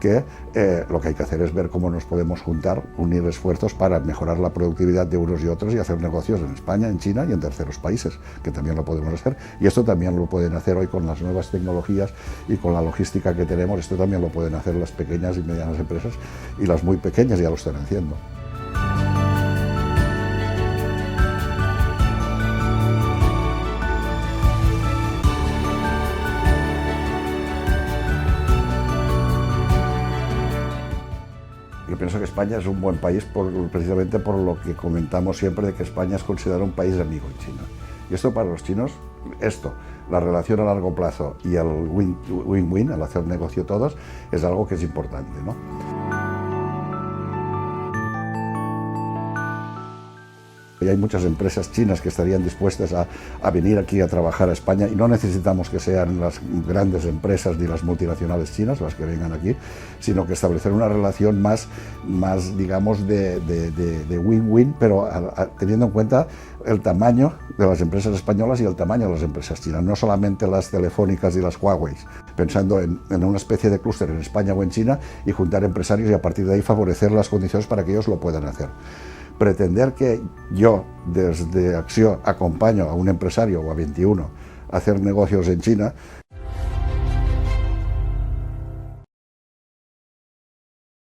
que lo que hay que hacer es ver cómo nos podemos juntar, unir esfuerzos para mejorar la productividad de unos y otros y hacer negocios en España, en China y en terceros países, que también lo podemos hacer. Y esto también lo pueden hacer hoy con las nuevas tecnologías y con la logística que tenemos. Esto también lo pueden hacer las pequeñas y medianas empresas, y las muy pequeñas ya lo están haciendo. Yo pienso que España es un buen país precisamente por lo que comentamos siempre de que España es considerado un país amigo en China. Y esto para los chinos, la relación a largo plazo y el win-win, el hacer negocio todos, es algo que es importante, ¿no? Y hay muchas empresas chinas que estarían dispuestas a venir aquí a trabajar a España, y no necesitamos que sean las grandes empresas ni las multinacionales chinas las que vengan aquí, sino que establecer una relación más digamos, de win-win, pero teniendo en cuenta el tamaño de las empresas españolas y el tamaño de las empresas chinas, no solamente las telefónicas y las Huawei, pensando en una especie de clúster en España o en China y juntar empresarios y a partir de ahí favorecer las condiciones para que ellos lo puedan hacer. Pretender que yo, desde Acció, acompaño a un empresario o a 21 a hacer negocios en China,